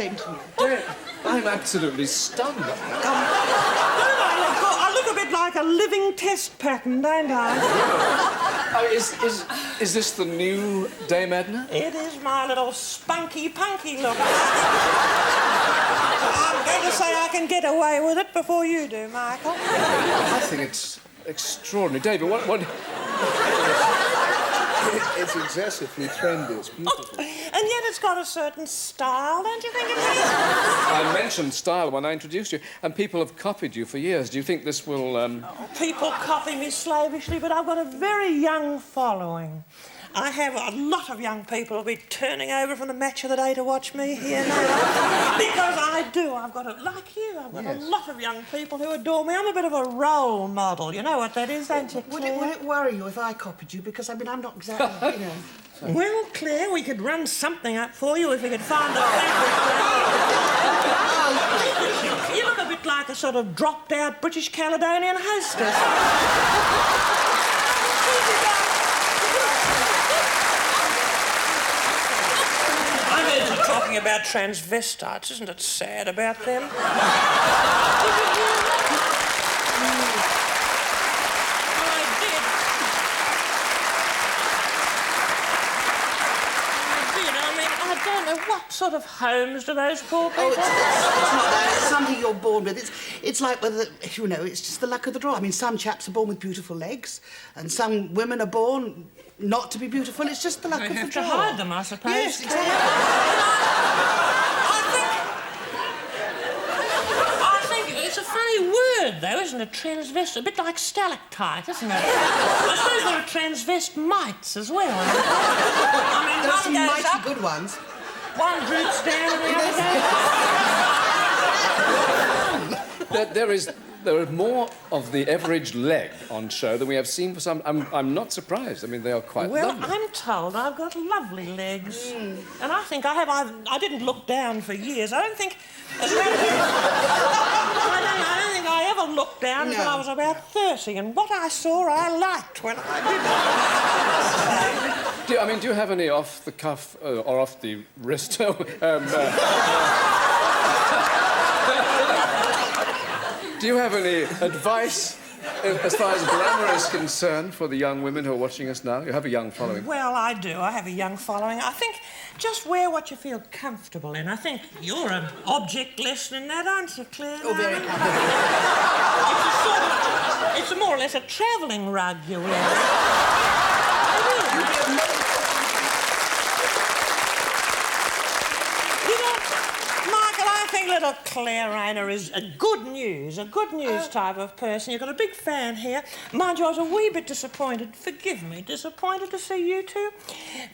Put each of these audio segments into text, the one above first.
same to you. Dame, I'm absolutely stunned. I look a bit like a living test pattern, don't I? Is this the new Dame Edna? It is my little spunky-punky look. I'm going to say I can get away with it before you do, Michael. I think it's extraordinary. David, what... It's excessively trendy. It's beautiful. And yet it's got a certain style, don't you think it has? I mentioned style when I introduced you, and people have copied you for years. Do you think this will, People copy me slavishly, but I've got a very young following. I have a lot of young people who'll be turning over from the match of the day to watch me here now. Because I do. I've got like you, I've got a lot of young people who adore me. I'm a bit of a role model. You know what that is, don't you, Claire? Would it worry you if I copied you? Because, I mean, I'm not exactly, you know... Well, Claire, we could run something up for you if we could find a favorite. You look a bit like a sort of dropped-out British Caledonian hostess. I heard you talking about transvestites. Isn't it sad about them? What sort of homes do those poor people? Oh, it's not that. It's something you're born with. It's like whether, you know, it's just the luck of the draw. I mean, some chaps are born with beautiful legs, and some women are born not to be beautiful. It's just the luck of the draw. You have to hide them, I suppose. Yes, exactly. I think it's a funny word, though, isn't it? Transvest, a bit like stalactite, isn't it? I suppose there are transvestmites as well. I mean, there are some one goes mighty up, good ones. one droops down, and the other goes up. There is more of the average leg on show than we have seen for some... I'm not surprised. I mean, they are quite lovely. Well, I'm told I've got lovely legs. And I think I have. I didn't look down for years. I don't think... I don't think I ever looked down until I was about 30. And what I saw, I liked when I did. Do you have any off the cuff or off the wrist? Do you have any advice as far as glamour is concerned for the young women who are watching us now? You have a young following. Well, I do. I have a young following. I think just wear what you feel comfortable in. I think you're an object lesson in that, aren't you, Claire? Oh, very comfortable. It's more or less a travelling rug you wear. Little Claire Rayner is a good news type of person. You've got a big fan here. Mind you, I was a wee bit disappointed. Forgive me, disappointed to see you two.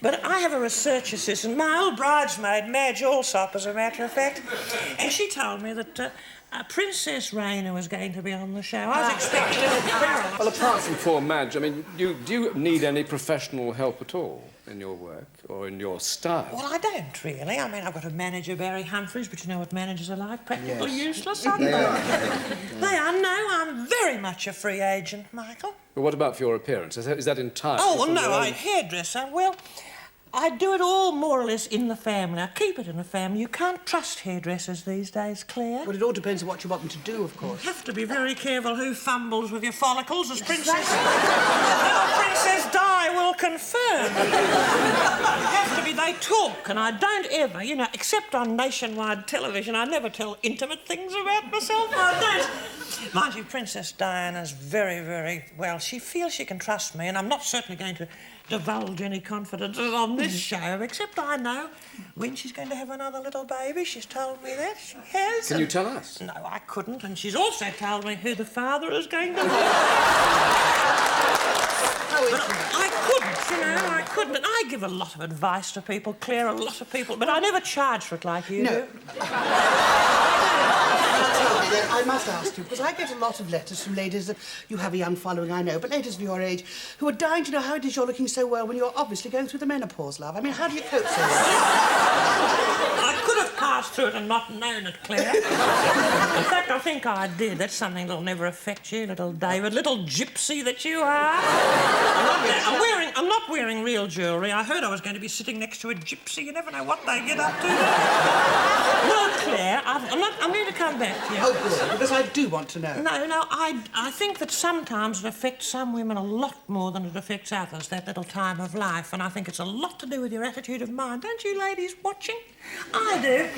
But I have a research assistant, my old bridesmaid, Madge Allsop, as a matter of fact, and she told me that Princess Rayner was going to be on the show. I was expecting little Carol. Well, apart from poor Madge, I mean, do you need any professional help at all in your work or in your style? Well, I don't really. I mean, I've got a manager, Barry Humphries, but you know what managers are like, practically useless, aren't they? They are. No, I'm very much a free agent, Michael. But what about for your appearance? Is that entirely... Oh, well, no, I'm a hairdresser. Well, I do it all more or less in the family. I keep it in the family. You can't trust hairdressers these days, Claire. Well, it all depends on what you want them to do, of course. You have to be very careful who fumbles with your follicles, as Princess Di will confirm. You have to be... They talk, and I don't ever, you know, except on nationwide television, I never tell intimate things about myself. I don't. Mind you, Princess Diana's very, very... Well, she feels she can trust me, and I'm not certainly going to divulge any confidences on this show, except I know when she's going to have another little baby. She's told me that. She has. Can you tell us? No, I couldn't. And she's also told me who the father is going to be. But I couldn't, you know, I couldn't. And I give a lot of advice to people, Claire, a lot of people, but I never charge for it like you do. I must ask you, because I get a lot of letters from ladies that you have a young following, I know, but ladies of your age who are dying to know how it is you're looking so well when you're obviously going through the menopause, love. I mean, how do you cope so well? I could have passed through it and not known it, Claire. In fact, I think I did. That's something that'll never affect you, little David, little gypsy that you are. I'm I'm not wearing real jewellery. I heard I was going to be sitting next to a gypsy. You never know what they get up to. Well, Claire, I'm going to come back to you. Oh, good, because I do want to know. No, I think that sometimes it affects some women a lot more than it affects others, that little time of life, and I think it's a lot to do with your attitude of mind. Don't you ladies watching? I do.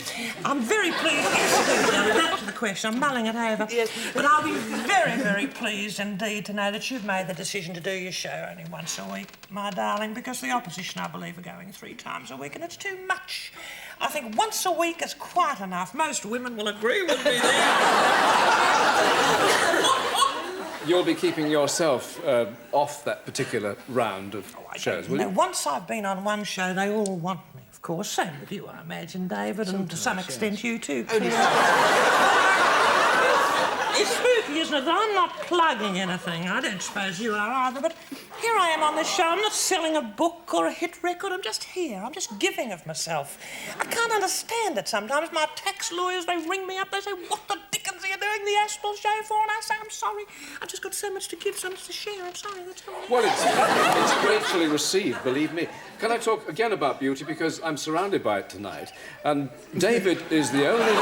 I'm very pleased. Back to the question. I'm mulling it over. Yes. But I'll be very, very pleased indeed to know that you've made the decision to do your show only once a week, my darling, because the opposition, I believe, are going 3 times a week, and it's too much. I think once a week is quite enough. Most women will agree with me there. You'll be keeping yourself off that particular round of shows, will you? Once I've been on one show, they all want me, of course. Same with you, I imagine, David, and to some extent you too. It's spooky, isn't it, that I'm not plugging anything. I don't suppose you are either, but here I am on this show. I'm not selling a book or a hit record. I'm just here. I'm just giving of myself. I can't understand it sometimes. My tax lawyers, they ring me up. They say, what the dickens are you doing the Aspel show for? And I say, I'm sorry. I've just got so much to give, so much to share. I'm sorry. That's all. Well, it's gratefully received, believe me. Can I talk again about beauty? Because I'm surrounded by it tonight. And David is the only...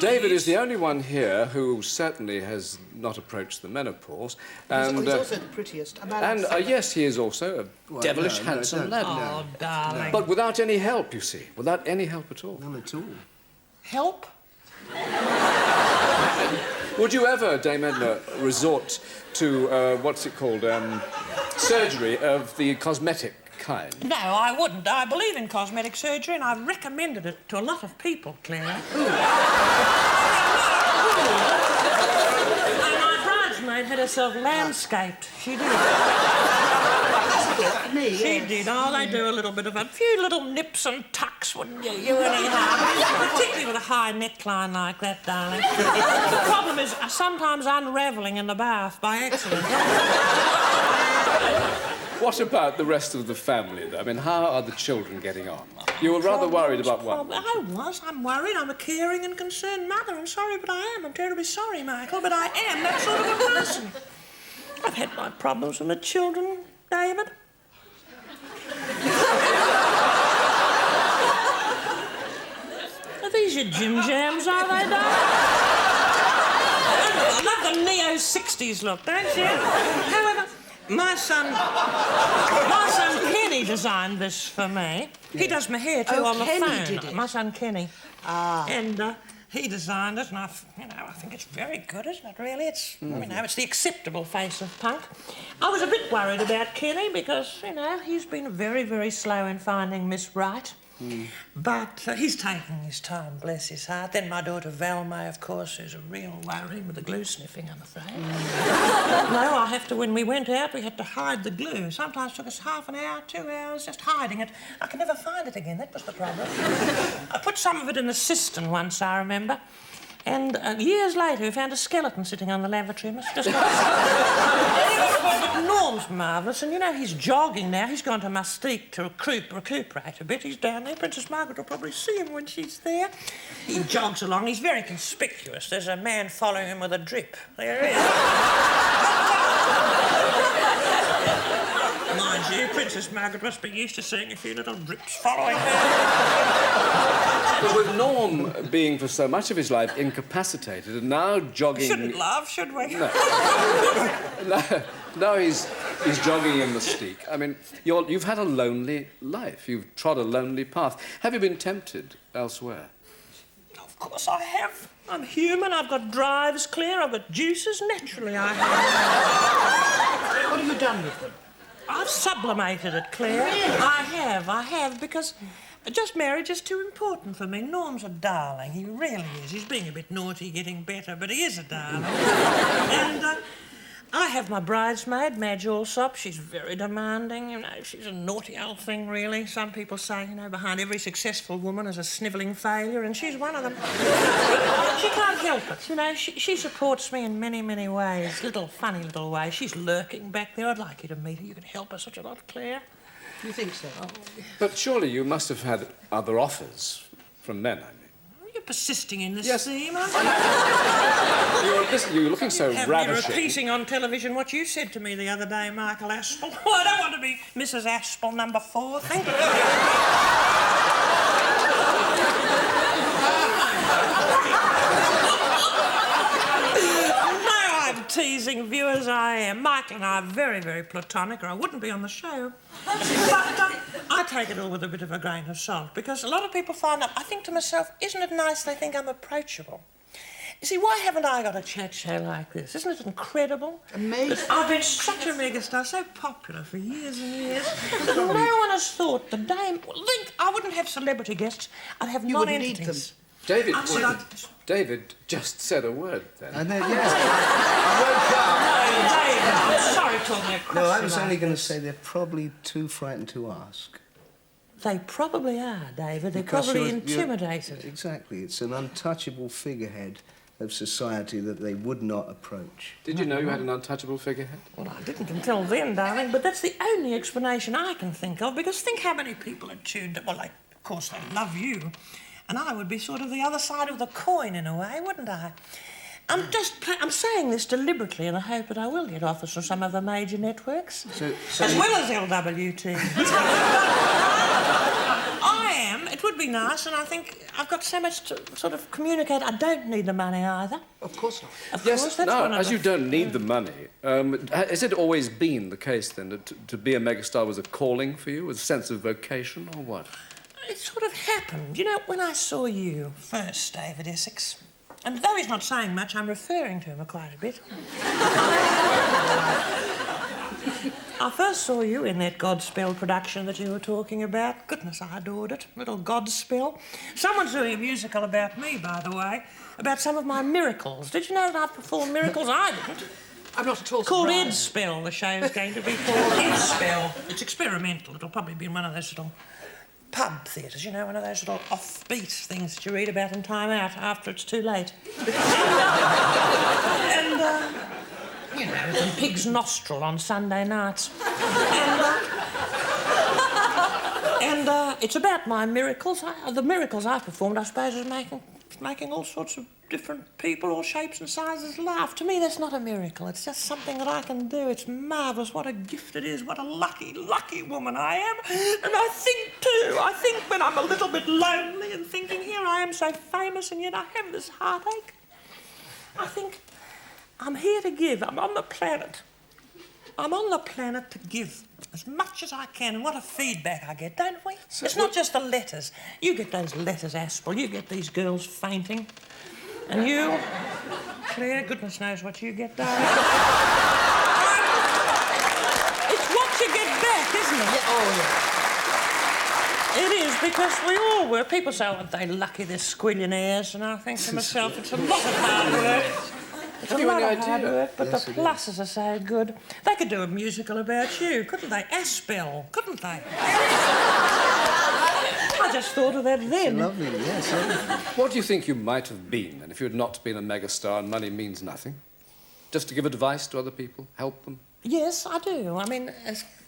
David is the only one here who certainly has not approached the menopause. And, he's also the prettiest. Yes, he is also a devilish handsome lad. Oh, darling. But without any help, you see. Without any help at all. None at all. Help? Would you ever, Dame Edna, resort to, what's it called, surgery of the cosmetic kind? No, I wouldn't. I believe in cosmetic surgery, and I've recommended it to a lot of people, Claire. My bridesmaid had herself landscaped. She did. She did. Oh, they do a little bit of a few little nips and tucks, wouldn't you? You anyhow. Particularly with a high neckline like that, darling. The problem is sometimes unravelling in the bath by accident. What about the rest of the family, though? I mean, how are the children getting on? You were rather worried about one. I'm worried. I'm a caring and concerned mother. I'm sorry, but I am. I'm terribly sorry, Michael, but I am that sort of a person. I've had my problems with the children, David. Are these your Jim Jams, are they, darling? I love the neo-60s look, don't you? However, my son Kenny designed this for me. He does my hair too on the Kenny phone. did it. My son Kenny. Ah. And he designed it, and I think it's very good, isn't it? Really, it's it's the acceptable face of punk. I was a bit worried about Kenny because he's been very, very slow in finding Miss Right. But he's taking his time, bless his heart. Then my daughter Valmay, of course, who's a real worry with the glue sniffing, I'm afraid. When we went out, we had to hide the glue. Sometimes it took us half an hour, 2 hours, just hiding it. I could never find it again, that was the problem. I put some of it in the cistern once, I remember. And years later, we found a skeleton sitting on the lavatory. But Norm's marvellous, and he's jogging now. He's gone to Mustique to recuperate a bit. He's down there. Princess Margaret will probably see him when she's there. He jogs along. He's very conspicuous. There's a man following him with a drip. There he is. Mind you, Princess Margaret must be used to seeing a few little drips following her. But with Norm being for so much of his life incapacitated and now jogging... Shouldn't laugh, should we? No. Now he's jogging in Mystique. I mean, you've had a lonely life. You've trod a lonely path. Have you been tempted elsewhere? Of course I have. I'm human. I've got drives, Claire. I've got juices. Naturally, I have. What have you done with them? I've sublimated it, Claire. I have, because just marriage is too important for me. Norm's a darling. He really is. He's being a bit naughty, getting better, but he is a darling. And I have my bridesmaid, Madge Allsop. She's very demanding, She's a naughty old thing, really. Some people say, behind every successful woman is a snivelling failure, and she's one of them. She can't help it, She supports me in many, many ways. Funny little ways. She's lurking back there. I'd like you to meet her. You could help her such a lot, Claire. Do you think so? But surely you must have had other offers from men, I mean. You persisting in this Yes. theme, aren't you? You're looking so Have me ravishing. repeating on television what you said to me the other day, Michael Aspel. Oh, I don't want to be Mrs. Aspel number 4. Thank you. Teasing viewers, I am. Michael and I are very, very platonic, or I wouldn't be on the show. But I take it all with a bit of a grain of salt, because a lot of people find out, I think to myself, isn't it nice they think I'm approachable? You see, why haven't I got a chat show like this? Isn't it incredible? Amazing. I've been such a megastar, so popular for years and years. No one has thought the Dame... Think, I wouldn't have celebrity guests, I'd have You wouldn't need them. non-entities. David, I'd... David just said a word then. And then, yes, I woke up. No, David, I'm sorry talking across No, I you was like only going to this. say they're probably too frightened to ask. They probably are, David. They're Because probably you're- intimidated. Exactly. It's an untouchable figurehead of society that they would not approach. Did you know you had an untouchable figurehead? Well, I didn't until then, darling, but that's the only explanation I can think of, because think how many people are tuned... Well, of course, they love you, and I would be sort of the other side of the coin in a way, wouldn't I? I'm saying this deliberately in the hope that I will get offers from some of the major networks, So as well as LWT. I am. It would be nice, and I think I've got so much to sort of communicate. I don't need the money either. Of course not. Of course, that's no, one of as the... you don't need the money, has it always been the case then that to be a megastar was a calling for you, was a sense of vocation, or what? It sort of happened. You know, when I saw you first, David Essex, and though he's not saying much, I'm referring to him quite a bit. I first saw you in that Godspell production that you were talking about. Goodness, I adored it. Little Godspell. Someone's doing a musical about me, by the way, about some of my miracles. Did you know that I've performed miracles? I didn't. I'm not at all Called surprised. Edspell, the show's going to be called Edspell. It's experimental. It'll probably be in one of those little pub theatres, you know, one of those little offbeat things that you read about in Time Out after it's too late. and you know, it's a pig's nostril on Sunday nights. And it's about my miracles. The miracles I performed, I suppose, is making all sorts of different people, all shapes and sizes, laugh. To me, that's not a miracle. It's just something that I can do. It's marvellous. What a gift it is. What a lucky, lucky woman I am. And I think when I'm a little bit lonely and thinking, here I am so famous and yet I have this heartache, I think I'm here to give. I'm on the planet. I'm on the planet to give as much as I can, and what a feedback I get, don't we? So it's not just the letters. You get those letters, Aspel. You get these girls fainting. And you, Claire, goodness knows what you get, darling. It's what you get back, isn't it? Yeah, oh, yeah. It is, because we all were. People say, oh, aren't they lucky, they're squillionaires? And I think to myself, it's a lot of hard work. It's a Have you lot any of hard idea? work, but Yes, the it is. pluses are so good. They could do a musical about you, couldn't they? Aspel, couldn't they? I just thought of that then. Lovely, yes. What do you think you might have been then if you had not been a megastar and money means nothing? Just to give advice to other people, help them? Yes, I do. I mean,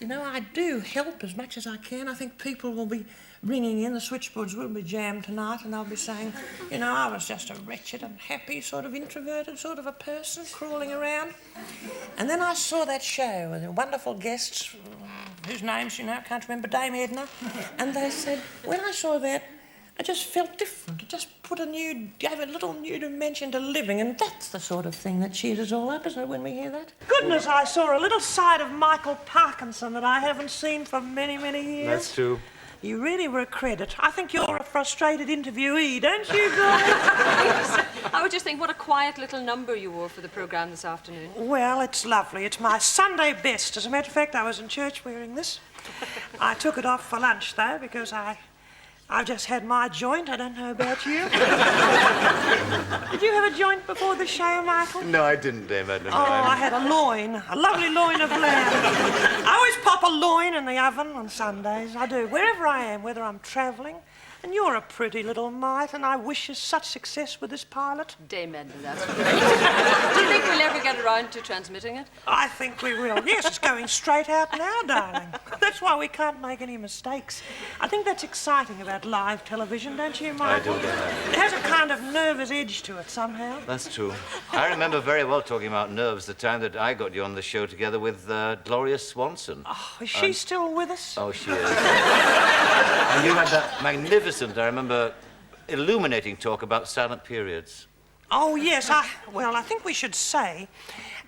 you know, I do help as much as I can. I think people will be ringing in, the switchboards will be jammed tonight, and they'll be saying, you know, I was just a wretched and happy sort of introverted sort of a person crawling around. And then I saw that show with the wonderful guests, whose names, you know, I can't remember, Dame Edna, and they said, when I saw that, I just felt different. It just gave a little new dimension to living, and that's the sort of thing that cheers us all up, isn't it, when we hear that? Goodness, I saw a little side of Michael Parkinson that I haven't seen for many, many years. That's true. You really were a credit. I think you're a frustrated interviewee, don't you, Gloria? I would just think what a quiet little number you wore for the programme this afternoon. Well, it's lovely. It's my Sunday best. As a matter of fact, I was in church wearing this. I took it off for lunch, though, because I've just had my joint. I don't know about you. Did you have a joint before the show, Michael? No, I didn't, Dame Edna. Oh, I had a loin, a lovely loin of lamb. I always pop a loin in the oven on Sundays. I do, wherever I am, whether I'm travelling, And you're a pretty little mite, and I wish you such success with this pilot. Dame Edna, that's right. Do you think we'll ever get around to transmitting it? I think we will. Yes, it's going straight out now, darling. That's why we can't make any mistakes. I think that's exciting about live television, don't you, Michael? I do get that. It has a kind of nervous edge to it somehow. That's true. I remember very well talking about nerves the time that I got you on the show together with Gloria Swanson. Oh, is she still with us? Oh, she is. And you had that magnificent, I remember, illuminating talk about silent periods. Oh, yes. I think we should say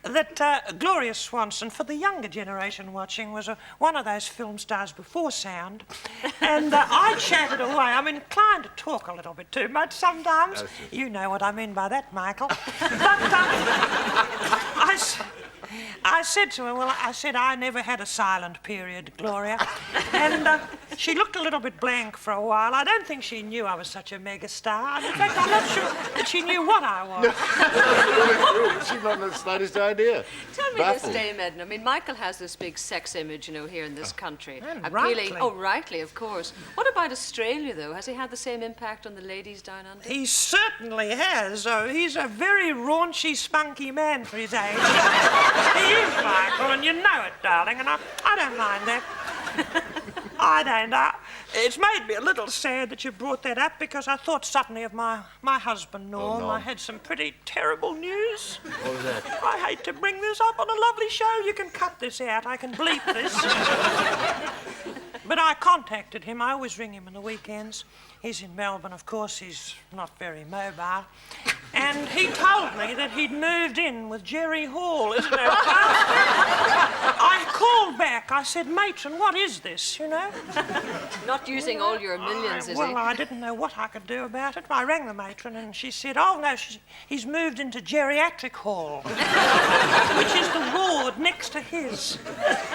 that Gloria Swanson, for the younger generation watching, was one of those film stars before sound. And I chatted away. I'm inclined to talk a little bit too much sometimes. You know what I mean by that, Michael. But I said to her, I never had a silent period, Gloria. And she looked a little bit blank for a while. I don't think she knew I was such a megastar. In fact, I'm not sure that she knew what I was. She's not the slightest idea. Tell me this, Dame Edna. I mean, Michael has this big sex image, here in this country. And appealing. rightly. Oh, rightly, of course. What about Australia, though? Has he had the same impact on the ladies down under? He certainly has. He's a very raunchy, spunky man for his age. He is, Michael, and you know it, darling, and I don't mind that. I don't. It's made me a little sad that you brought that up, because I thought suddenly of my husband, Norm. Norm. I had some pretty terrible news. What was that? I hate to bring this up on a lovely show. You can cut this out. I can bleep this. But I contacted him. I always ring him on the weekends. He's in Melbourne, of course. He's not very mobile. And he told me that he'd moved in with Jerry Hall, isn't it? I called back. I said, matron, what is this, Not using all your millions, is he? Well, I didn't know what I could do about it. I rang the matron and she said, oh, no, he's moved into geriatric hall, which is the ward next to his.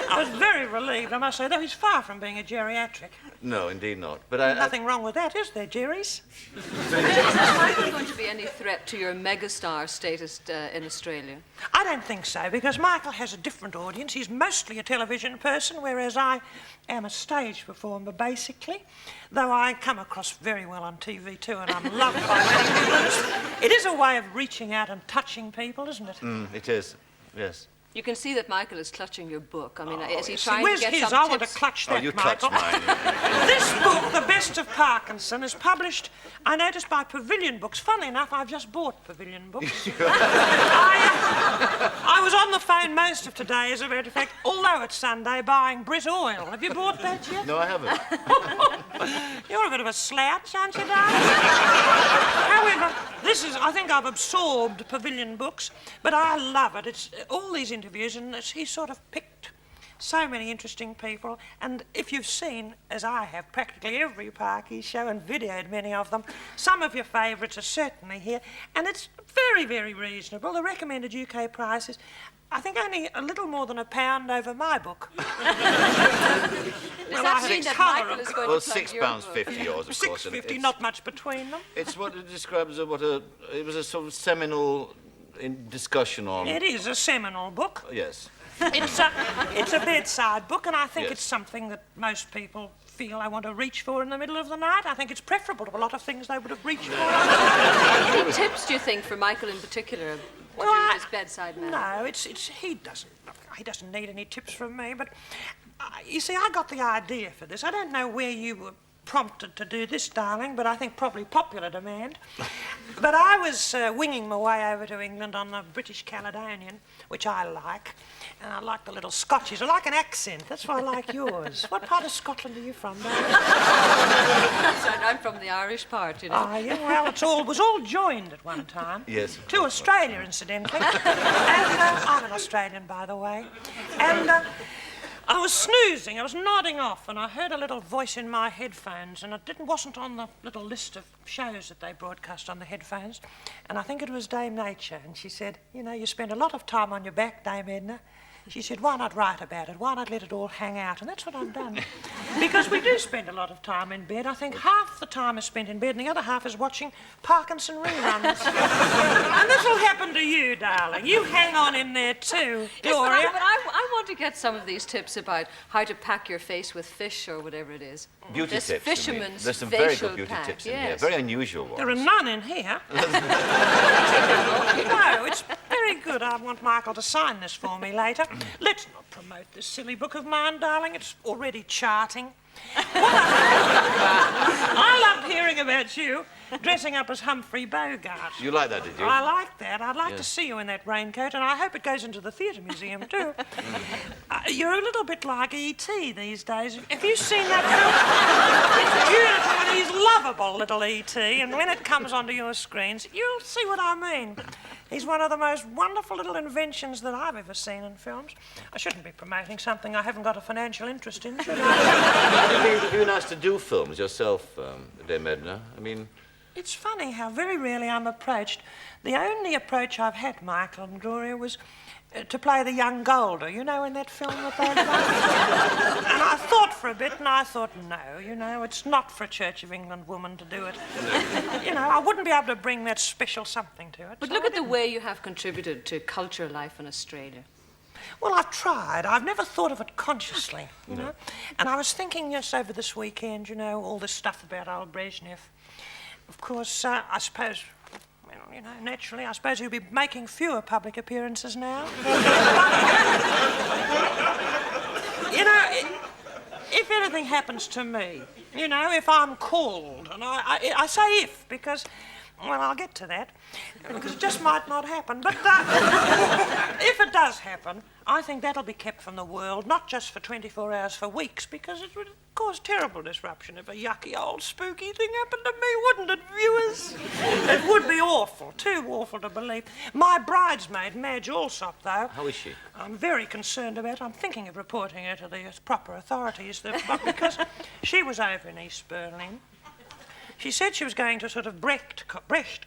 I was very relieved, I must say, though he's far from being a geriatric. No, indeed not. But Nothing wrong with that, is there, Jerry's? Is Michael going to be any threat to your megastar status in Australia? I don't think so, because Michael has a different audience. He's mostly a television person, whereas I am a stage performer, basically. Though I come across very well on TV, too, and I'm loved by many people. It is a way of reaching out and touching people, isn't it? It is, yes. You can see that Michael is clutching your book. I mean, is he trying Where's to get his? some I want to tips? clutch that, You Michael. clutch mine. This book, The Best of Parkinson, is published, I noticed, by Pavilion Books. Funnily enough, I've just bought Pavilion Books. I was on the phone most of today, as a matter of fact, although it's Sunday, buying Brit Oil. Have you bought that yet? No, I haven't. You're a bit of a slouch, aren't you, darling? However, I think I've absorbed Pavilion Books, but I love it. It's all these interviews, and he sort of picked so many interesting people. And if you've seen, as I have, practically every Parky show and videoed many of them, some of your favourites are certainly here. And it's very, very reasonable. The recommended UK price is, I think, only a little more than £1 over my book. Does that mean that Michael is going to plug your book? £6.50 yours, of course. and £6.50, not much between them. It's what it describes as it was a sort of seminal discussion on... It is a seminal book. Yes. It's a bedside book, and I think Yes. it's something that most people feel they want to reach for in the middle of the night. I think it's preferable to a lot of things they would have reached for. Any tips, do you think, for Michael in particular, to do with his bedside manner? No, he doesn't need any tips from me, but you see, I got the idea for this. I don't know where you were prompted to do this, darling, but I think probably popular demand. But I was winging my way over to England on the British Caledonian, which I like, and I like the little Scotches. I like an accent. That's why I like yours. What part of Scotland are you from, darling? That's right, I'm from the Irish part, Ah, yeah, well, it was all joined at one time. Yes. To Australia, incidentally. And I'm an Australian, by the way. And I was snoozing, I was nodding off, and I heard a little voice in my headphones, and it wasn't on the little list of shows that they broadcast on the headphones. And I think it was Dame Nature, and she said, you spend a lot of time on your back, Dame Edna. She said, why not write about it? Why not let it all hang out? And that's what I've done. Because we do spend a lot of time in bed. I think half the time is spent in bed and the other half is watching Parkinson reruns. And this will happen to you, darling. You hang on in there too, Gloria. Yes, but I want to get some of these tips about how to pack your face with fish or whatever it is. Beauty This tips. fisherman's There's some very facial good beauty pack, tips in here. yes. Very unusual ones. There are none in here. No, it's very good. I want Michael to sign this for me later. Let's not promote this silly book of mine, darling. It's already charting. I loved hearing about you dressing up as Humphrey Bogart. You like that, did you? I like that. I'd like to see you in that raincoat, and I hope it goes into the theatre museum too. You're a little bit like E.T. these days. Have you seen that film? It's beautiful, and he's lovable, little E.T., and when it comes onto your screens, you'll see what I mean. He's one of the most wonderful little inventions that I've ever seen in films. I shouldn't be promoting something I haven't got a financial interest in, should I? It'd be nice to do films yourself, Dame Edna. I mean... It's funny how very rarely I'm approached. The only approach I've had, Michael and Gloria, was to play the young Golder, you know, in that film that they done. And I thought for a bit, and I thought, no, you know, it's not for a Church of England woman to do it. You know, I wouldn't be able to bring that special something to it. But so look I at the didn't. way you have contributed to culture life in Australia. Well, I've tried. I've never thought of it consciously, you know. And I was thinking just over this weekend, you know, all this stuff about old Brezhnev. Of course, I suppose, well, you know, naturally, I suppose he'll be making fewer public appearances now. You know, if anything happens to me, you know, if I'm called, and I say if, because, well, I'll get to that, because it just might not happen. But if it does happen, I think that'll be kept from the world, not just for 24 hours, for weeks, because it would cause terrible disruption if a yucky old spooky thing happened to me, wouldn't it, viewers? It would be awful, too awful to believe. My bridesmaid, Madge Alsop, though... How is she? I'm very concerned about her. I'm thinking of reporting her to the proper authorities, because she was over in East Berlin. She said she was going to a sort of Brecht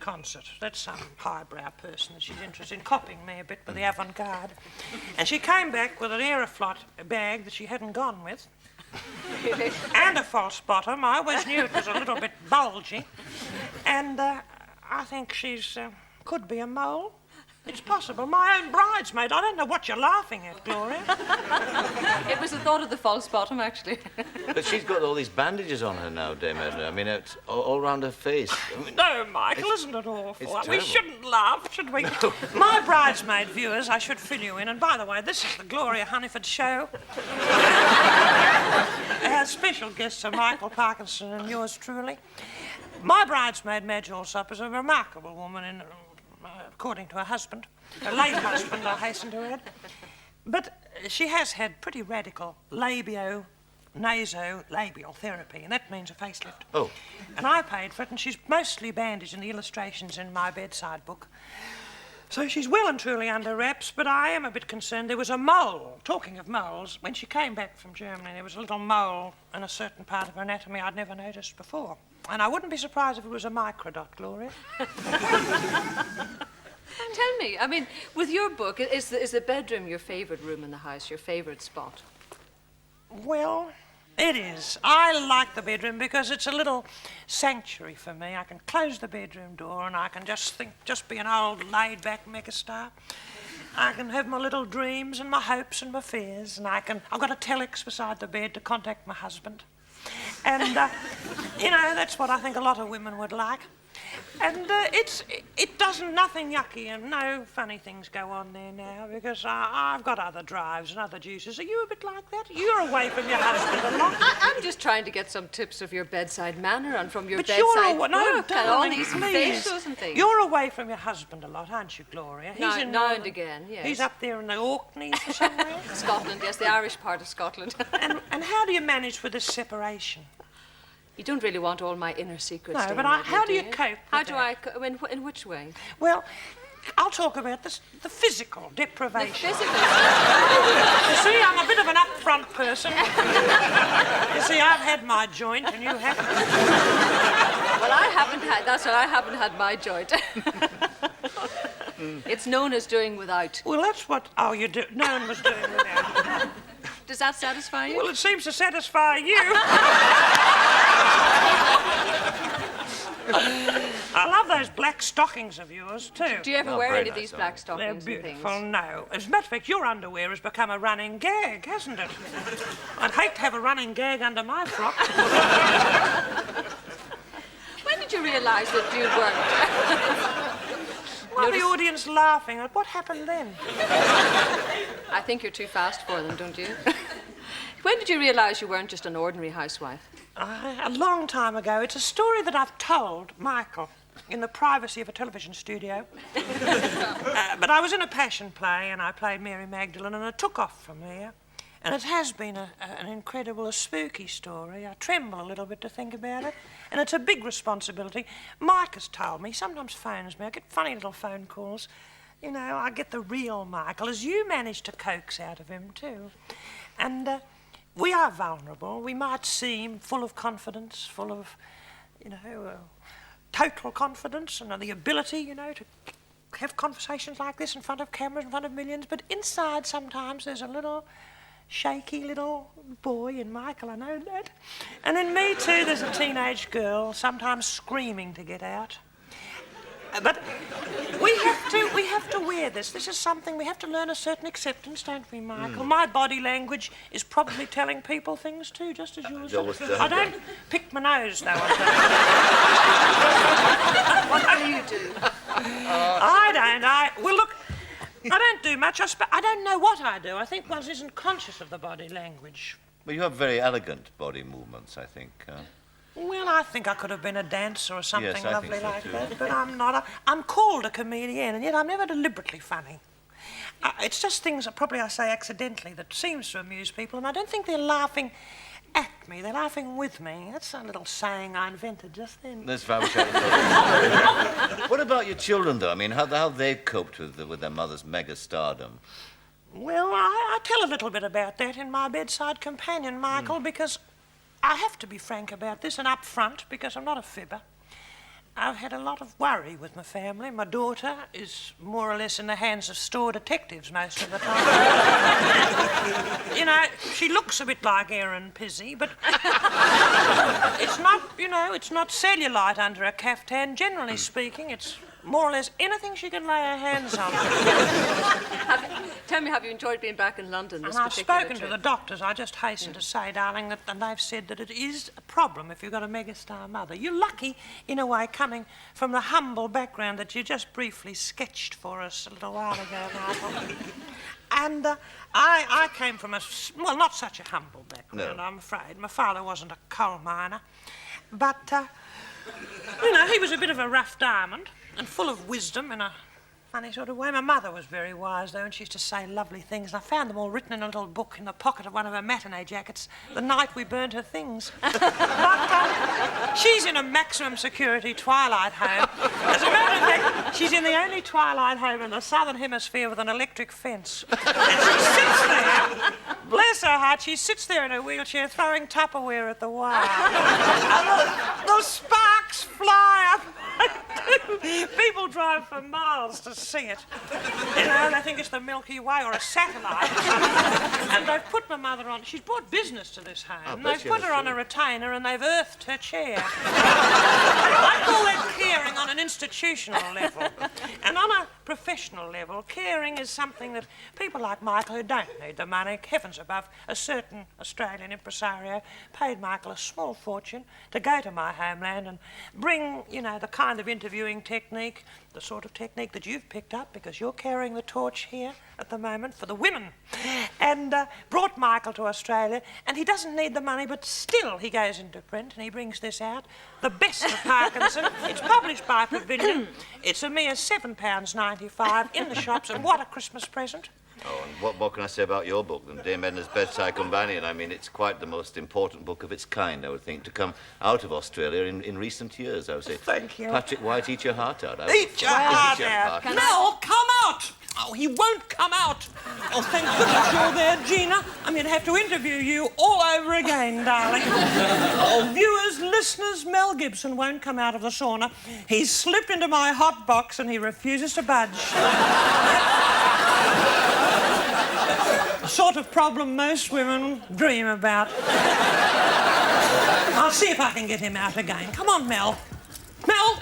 concert. That's some highbrow person that she's interested in copying me a bit with the avant-garde. And she came back with an Aeroflot bag that she hadn't gone with. And a false bottom. I always knew it was a little bit bulgy. And I think she's could be a mole. It's possible. My own bridesmaid. I don't know what you're laughing at, Gloria. It was the thought of the false bottom, actually. But she's got all these bandages on her now, Dame Edna. I mean, it's all around her face. I mean, No, Michael, isn't it awful? it's We terrible. shouldn't laugh, should we? No. My bridesmaid viewers, I should fill you in. And by the way, this is the Gloria Hunniford show. Our special guests are Michael Parkinson and yours truly. My bridesmaid, Madge Alsop, is a remarkable woman, according to her husband. Her late husband, I hasten to add. But she has had pretty radical nasolabial therapy, and that means a facelift. Oh. And I paid for it, and she's mostly bandaged in the illustrations in my bedside book. So she's well and truly under wraps, but I am a bit concerned. There was a mole. Talking of moles, when she came back from Germany, there was a little mole in a certain part of her anatomy I'd never noticed before. And I wouldn't be surprised if it was a microdot, Gloria. Tell me, I mean, with your book, is the bedroom your favourite room in the house, your favourite spot? Well, it is. I like the bedroom because it's a little sanctuary for me. I can close the bedroom door and I can just be an old laid-back megastar. I can have my little dreams and my hopes and my fears, and I've got a telex beside the bed to contact my husband. And, you know, that's what I think a lot of women would like. And it doesn't, nothing yucky and no funny things go on there now because I've got other drives and other juices. Are you a bit like that? You're away from your husband a lot. I'm just trying to get some tips of your bedside manner and from your But bedside you're no, book and all darling, these please. facials and things. You're away from your husband a lot, aren't you, Gloria? Now and Northern- again, yes. He's up there in the Orkneys or somewhere. Scotland, yes, the Irish part of Scotland. and how do you manage with this separation? You don't really want all my inner secrets. No, Dame but Edna, how do you cope How with do that? I in which way? Well, I'll talk about this, the physical deprivation. Physical. You see, I'm a bit of an upfront person. You see, I've had my joint and you haven't. Well, I haven't had my joint. It's known as doing without. Well, that's what you do. No one was doing without. Does that satisfy you? Well, it seems to satisfy you. I love those black stockings of yours, too. Do you ever wear any of these black They're stockings and beautiful, things? no. As a matter of fact, your underwear has become a running gag, hasn't it? I'd hate to have a running gag under my frock. When did you realise that you weren't? Well, the audience laughing. What happened then? I think you're too fast for them, don't you? When did you realise you weren't just an ordinary housewife? A long time ago. It's a story that I've told Michael in the privacy of a television studio. But I was in a passion play and I played Mary Magdalene and it took off from there. And it has been an incredible, spooky story. I tremble a little bit to think about it. And it's a big responsibility. Mike has told me, sometimes phones me, I get funny little phone calls. You know, I get the real Michael, as you managed to coax out of him too. And we are vulnerable. We might seem full of confidence, full of, total confidence and the ability, to have conversations like this in front of cameras, in front of millions. But inside sometimes there's a little shaky little boy in Michael, I know that. And in me too, there's a teenage girl, sometimes screaming to get out. But we have to wear this. This is something, we have to learn a certain acceptance, don't we, Michael? My body language is probably telling people things too, just as yours does. I don't pick my nose, though. What do you do? I don't. Well, look, I don't do much. I don't know what I do. I think one isn't conscious of the body language. Well, you have very elegant body movements, I think. Well, I think I could have been a dancer or something Yes, I lovely think so like too. that, but I'm not. I'm called a comedian, and yet I'm never deliberately funny. It's just things that probably I say accidentally that seems to amuse people, and I don't think they're laughing at me. They're laughing with me. That's a little saying I invented just then. That's very What about your children, though? I mean, how they coped with their mother's mega stardom? Well, I tell a little bit about that in my bedside companion, Michael, because I have to be frank about this and upfront because I'm not a fibber. I've had a lot of worry with my family. My daughter is more or less in the hands of store detectives most of the time. She looks a bit like Erin Pizzey, but it's not, it's not cellulite under a caftan. Generally speaking, it's more or less anything she can lay her hands on. Tell me, have you enjoyed being back in London this And I've particular spoken trip? to the doctors, I just hasten to say, darling, and they've said that it is a problem if you've got a megastar mother. You're lucky, in a way, coming from the humble background that you just briefly sketched for us a little while ago, Michael. And I came from not such a humble background, No. I'm afraid. My father wasn't a coal miner. But, he was a bit of a rough diamond and full of wisdom in a funny sort of way. My mother was very wise, though, and she used to say lovely things. And I found them all written in a little book in the pocket of one of her matinee jackets the night we burned her things. But she's in a maximum security twilight home. As a matter of fact, she's in the only twilight home in the southern hemisphere with an electric fence. And she sits there, bless her heart, she sits there in her wheelchair throwing Tupperware at the wire. And the sparks fly up. People drive for miles to see it. They think it's the Milky Way or a satellite. And they've put my mother on. She's brought business to this home. They've put her on a retainer and they've earthed her chair. I call that caring on an institutional level. And on a professional level, caring is something that people like Michael, who don't need the money, heavens above, a certain Australian impresario paid Michael a small fortune to go to my homeland and bring, the kind of interviewing technique, the sort of technique that you've picked up because you're carrying the torch here at the moment for the women. And brought Michael to Australia, and he doesn't need the money, but still he goes into print and he brings this out, The Best of Parkinson. It's published by Pavilion. It's a mere £7.95 in the shops, and what a Christmas present. Oh, and what can I say about your book, Dame Edna's Bedside Companion? I mean, it's quite the most important book of its kind, I would think, to come out of Australia in recent years, I would say. Thank you. Patrick White, eat your heart out. Eat your heart out. Mel, come out! Oh, he won't come out. Oh, thank goodness you're there, Gina. I'm going to have to interview you all over again, darling. Oh, viewers, listeners, Mel Gibson won't come out of the sauna. He's slipped into my hot box and he refuses to budge. The sort of problem most women dream about. I'll see if I can get him out again. Come on, Mel. Mel!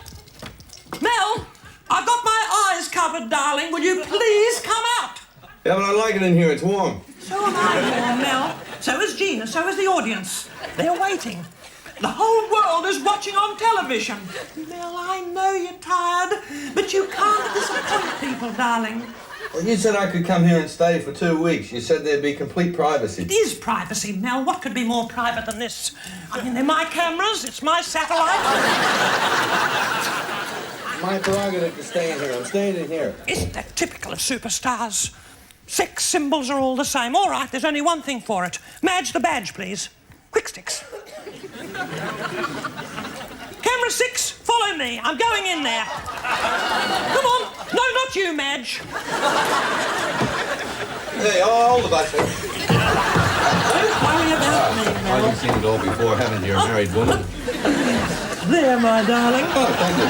Mel! I've got my eyes covered, darling. Will you please come out? Yeah, but I like it in here. It's warm. So am I warm, Mel. So is Gina. So is the audience. They're waiting. The whole world is watching on television. Mel, I know you're tired, but you can't disappoint people, darling. Well, you said I could come here and stay for 2 weeks. You said there'd be complete privacy. It is privacy, Mel. What could be more private than this? I mean, they're my cameras. It's my satellite. My prerogative to stay in here. I'm staying in here. Isn't that typical of superstars? Sex symbols are all the same. All right, there's only one thing for it. Madge the badge, please. Quick sticks. Camera 6, follow me. I'm going in there. Come on. No, not you, Madge. Hey, hold the bus. Don't worry about me, Mel. You've seen it all before, haven't you? You're a married woman. There, my darling. Oh, thank you.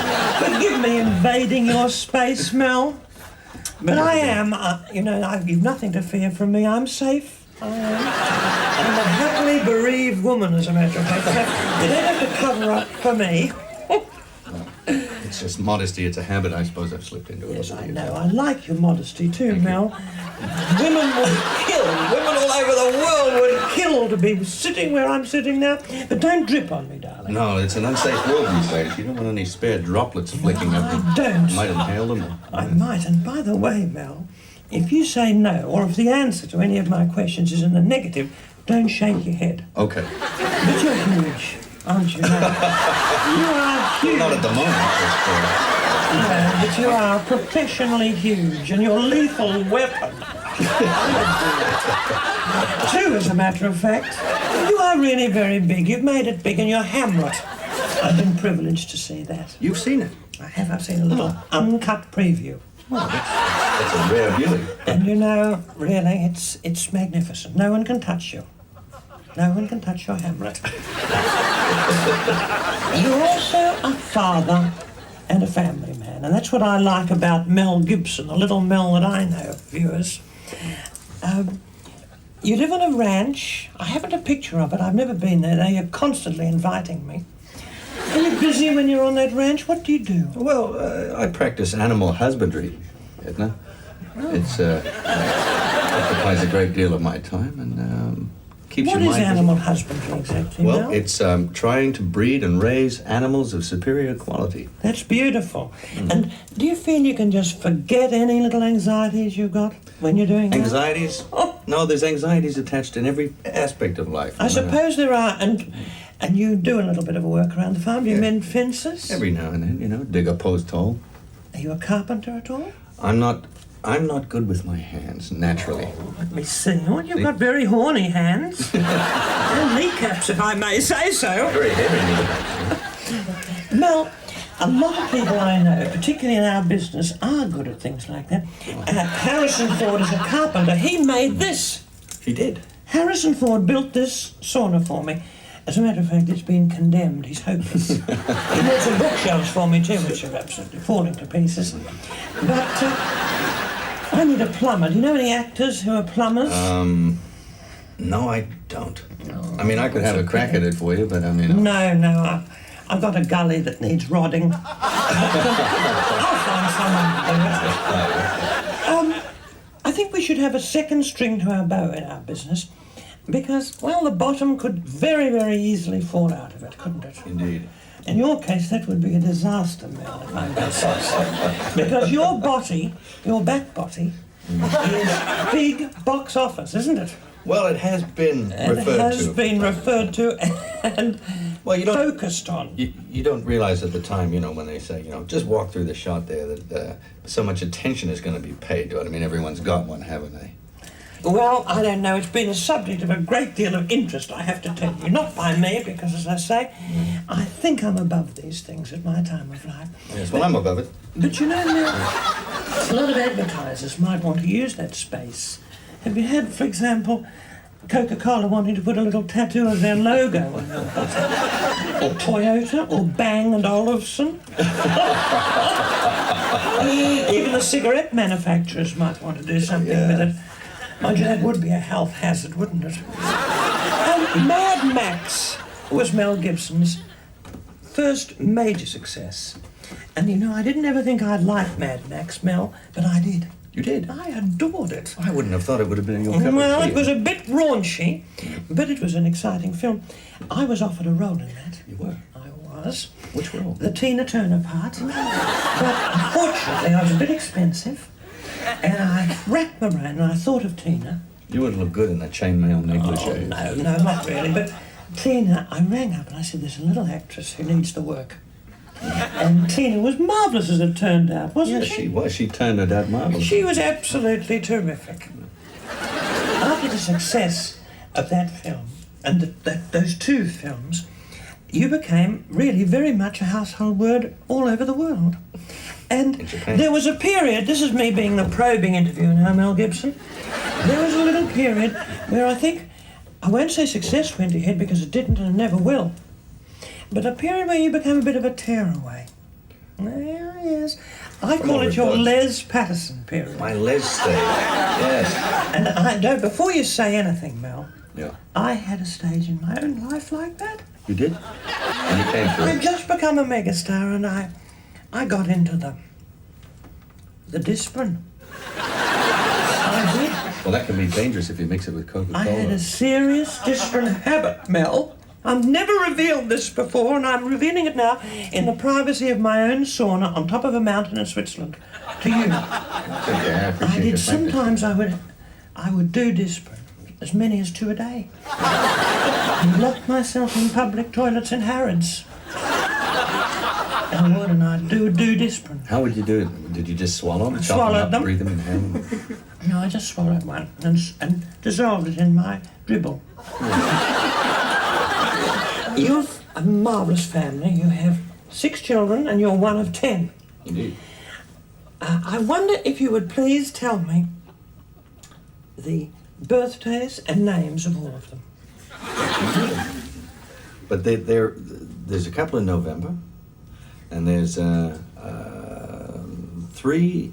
Forgive me invading your space, Mel. But I am, you've nothing to fear from me. I'm safe. I am. I'm a happily bereaved woman, as a matter of fact. So you don't have to cover up for me. It's just modesty. It's a habit. I suppose I've slipped into it. Yes, I know. I like your modesty too, Mel. Women would kill. Women all over the world would kill to be sitting where I'm sitting now. But don't drip on me, darling. No, it's an unsafe world these days. You don't want any spare droplets flicking up. I don't. You might inhale them. I might. And by the way, Mel, if you say no, or if the answer to any of my questions is in the negative, don't shake your head. Okay. But you're huge, aren't you, Mel? You are huge. Not at the moment. No, but you are professionally huge, and you're a lethal weapon. Two, as a matter of fact. You are really very big. You've made it big, and you're Hamlet. I've been privileged to see that. You've seen it. I have. I've seen a little uncut preview. That's a rare beauty. And you know, really, it's magnificent. No one can touch you. No one can touch your Hamlet. You're also a father and a family man, and that's what I like about Mel Gibson, the little Mel that I know, viewers. You live on a ranch. I haven't a picture of it. I've never been there. You're constantly inviting me. Are you busy when you're on that ranch? What do you do? Well, I practice animal husbandry, Edna. It's occupies a great deal of my time and keeps your mind. What is animal husbandry exactly? Well, Mel? it's trying to breed and raise animals of superior quality. That's beautiful. And do you feel you can just forget any little anxieties you've got when you're doing that? Anxieties? Oh. No, there's anxieties attached in every aspect of life. I suppose there are, and you do a little bit of work around the farm. Do you mend fences? Every now and then, dig a post hole. Are you a carpenter at all? I'm not good with my hands, naturally. Let me see. Oh, you've got very horny hands. And kneecaps, if I may say so. Very heavy. Mel, a lot of people I know, particularly in our business, are good at things like that. Harrison Ford is a carpenter. He made this. He did. Harrison Ford built this sauna for me. As a matter of fact, it's been condemned. He's hopeless. He bought some bookshelves for me too, which are absolutely falling to pieces. But I need a plumber. Do you know any actors who are plumbers? No, I don't. I mean, I could have a crack at it for you, but I mean... No. I've got a gully that needs rodding. I'll find someone. I think we should have a second string to our bow in our business. Because, well, the bottom could very, very easily fall out of it, couldn't it? Indeed. In your case, that would be a disaster, Mel, if I may say so. Because your back body, is big box office, isn't it? Well, it has been referred to. It has been referred to and focused on. You don't realize at the time, when they say, just walk through the shot there, that so much attention is going to be paid to it. I mean, everyone's got one, haven't they? Well, I don't know. It's been a subject of a great deal of interest, I have to tell you. Not by me, because, as I say, I think I'm above these things at my time of life. Yes, well, I'm above it. But you know, Mel, a lot of advertisers might want to use that space. Have you had, for example, Coca-Cola wanting to put a little tattoo of their logo on your bottle? Or Toyota, or Bang & Olufsen? Even the cigarette manufacturers might want to do something with it. Mind you, that would be a health hazard, wouldn't it? And Mad Max was Mel Gibson's first major success. And you know, I didn't ever think I'd like Mad Max, Mel, but I did. You did? I adored it. I wouldn't have thought it would have been your cup of Well, tea. it was a bit raunchy, but it was an exciting film. I was offered a role in that. You were? I was. Which role? The Tina Turner part. But unfortunately, I was a bit expensive, and I racked my brain and I thought of Tina. You would look good in that chainmail negligee. Oh, no, not really. But Tina, I rang up and I said, there's a little actress who needs the work. And Tina was marvellous as it turned out, wasn't Yes, she? she was. She turned it out marvelous. She was absolutely terrific. After the success of that film, and those two films, you became really very much a household word all over the world. And In Japan. there was a period, this is me being the probing interviewer now, Mel Gibson, there was a little period where I think, I won't say success went ahead because it didn't and it never will, but a period where you became a bit of a tearaway. Well, yes. I call it your Les Patterson period. My Les stage. Yes. And I don't, before you say anything, Mel, Yeah. I had a stage in my own life like that. You did? And you came through. I'd just become a megastar and I got into the discipline. I did. Well, that can be dangerous if you mix it with Coca-Cola. I had a serious discipline habit, Mel. I've never revealed this before, and I'm revealing it now in the privacy of my own sauna on top of a mountain in Switzerland. To you. Okay, I appreciate I did. your frankness. Sometimes I would do discipline, as many as 2 a day. And lock myself in public toilets in Harrods. I would, and I'd do discipline. How would you do it? Did you just swallow them? Chop Swallowed up, them. Breathe them in hand? No, I just swallowed one and dissolved it in my dribble. You've a marvellous family. You have 6 children and you're one of 10. Indeed. I wonder if you would please tell me the birthdays and names of all of them. But there's a couple in November, and there's 3,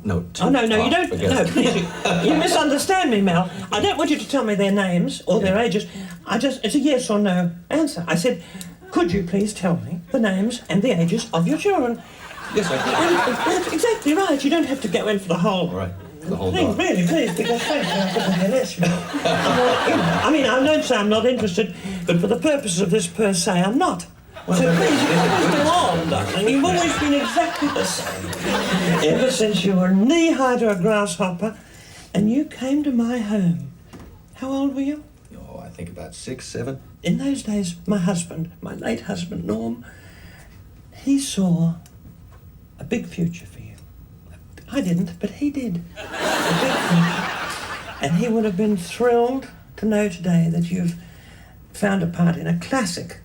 no, 2. Oh, no, you don't. forget No, it. please. You misunderstand me, Mel. I don't want you to tell me their names or their ages. It's a yes or no answer. I said, could you please tell me the names and the ages of your children? Yes, I can. That's exactly right. You don't have to go in for the whole All right, the whole thing, lot. really, please, because frankly, I couldn't care less. You know. I mean, I don't say I'm not interested, but for the purposes of this per se, I'm not. So please, you can always go on, darling. You've always been exactly the same. Ever since you were knee-high to a grasshopper, and you came to my home. How old were you? Oh, I think about 6, 7. In those days, my husband, my late husband, Norm, he saw a big future for you. I didn't, but he did. A big future. And he would have been thrilled to know today that you've found a part in a classic,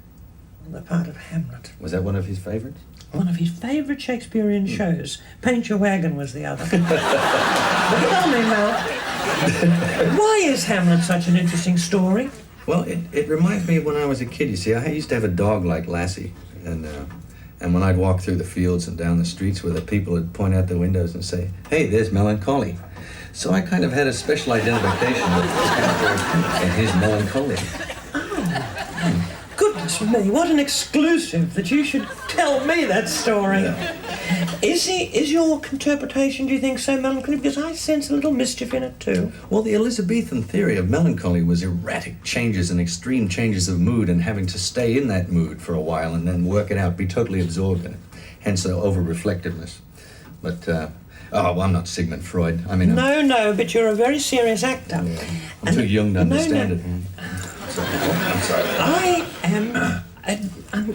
the part of Hamlet. Was that one of his favorites? One of his favourite Shakespearean shows. Paint Your Wagon was the other. But tell me, Mel, why is Hamlet such an interesting story? Well, it reminds me of when I was a kid. You see, I used to have a dog like Lassie, and when I'd walk through the fields and down the streets with it, people would point out the windows and say, "Hey, there's Melancholy." So I kind of had a special identification with the character and his melancholy. Goodness me, what an exclusive that you should tell me that story. Yeah. Is your interpretation, do you think, so melancholy? Because I sense a little mischief in it too. Well, the Elizabethan theory of melancholy was erratic changes and extreme changes of mood and having to stay in that mood for a while and then work it out, be totally absorbed in it. Hence the over-reflectiveness. But, well, I'm not Sigmund Freud. I mean... No, but you're a very serious actor. I'm too young to understand it. I'm sorry.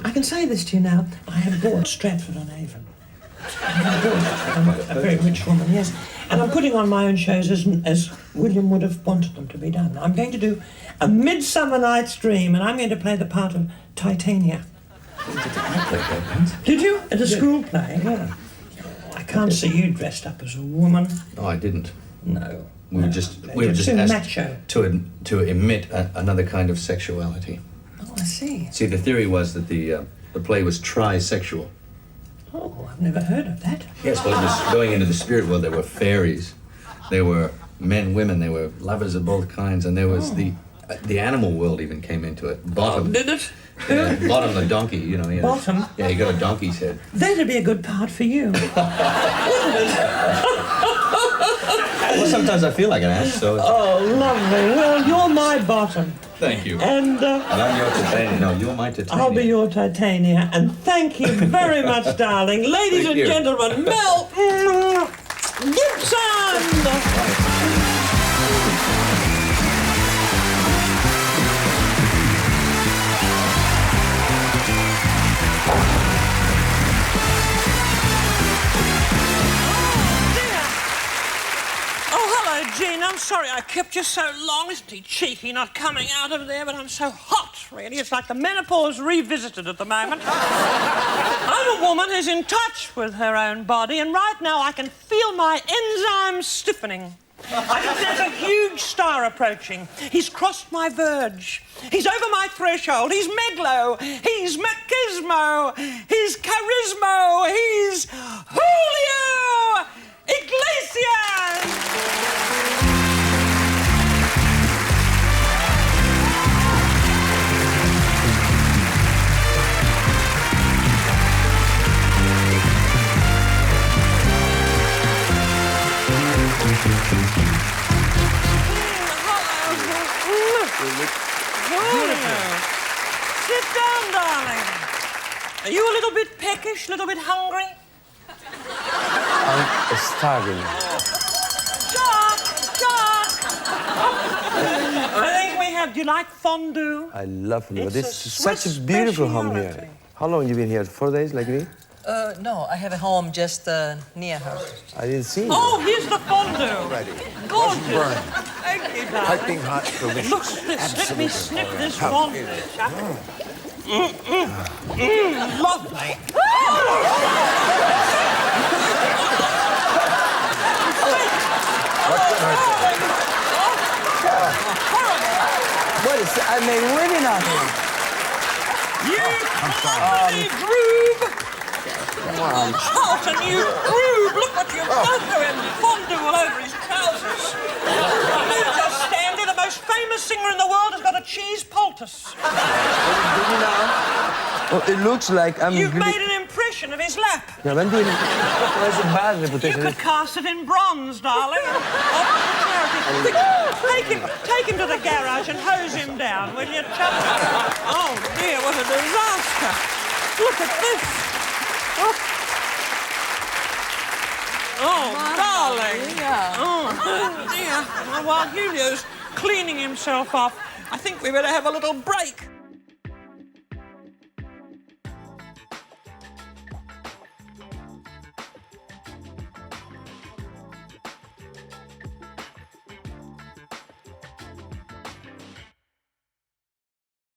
I can say this to you now. I have bought Stratford-on-Avon. I'm a very rich woman, yes. And I'm putting on my own shows as William would have wanted them to be done. I'm going to do A Midsummer Night's Dream, and I'm going to play the part of Titania. Did you? At a school play? Yeah. I can't see you dressed up as a woman. Oh, I didn't. No. We were just too asked macho. to emit another kind of sexuality. Oh, I see. See, the theory was that the play was trisexual. Oh, I've never heard of that. Yes, well, it was going into the spirit world. There were fairies, there were men, women, there were lovers of both kinds, and there was the animal world even came into it. Bottom. Oh, did it? Yeah, Bottom the donkey, you know. Yeah. Bottom? Yeah, he got a donkey's head. That'd be a good part for you. Well, sometimes I feel like an ass, so... Oh, lovely. Well, you're my Bottom. Thank you. And I'm your Titania. No, you're my Titania. I'll be your Titania. And thank you very much, darling. Ladies and gentlemen, Mel Gibson! Gina, I'm sorry I kept you so long. Isn't he cheeky not coming out of there? But I'm so hot, really. It's like the menopause revisited at the moment. I'm a woman who's in touch with her own body, and right now I can feel my enzymes stiffening. I think there's a huge star approaching. He's crossed my verge. He's over my threshold. He's Meglo. He's Machismo. He's Charismo. He's Julio Iglesias! Sit down, darling. Are you a little bit peckish, a little bit hungry? I'm starving. Jack! I think we have... Do you like fondue? I love fondue. It's This a is such a Swiss beautiful home here. speciality. How long you been here? 4 days, like me? No, I have a home just near her. I didn't see you. Oh, here's the fondue. Ready. Gorgeous. Burn. Thank you, darling. Piping hot, delicious. Look at this. Let me sniff this Come. fondue, Chuck. Lovely. What is that? I made living on here. You lovely groove. Wow. Charlton, you groove. Look what you've done to him. Fondue all over his trousers. Don't just stand there. The most famous singer in the world has got a cheese poultice. Oh, it looks like I'm... You've made an impression of his lap. Yeah, when do you... That's a bad You reputation. could cast it in bronze, darling. Take him to the garage and hose him down, will you, Chuck? Oh, dear, what a disaster. Look at this. Oh, darling. Oh, dear. Well, while Julio's cleaning himself off, I think we better have a little break.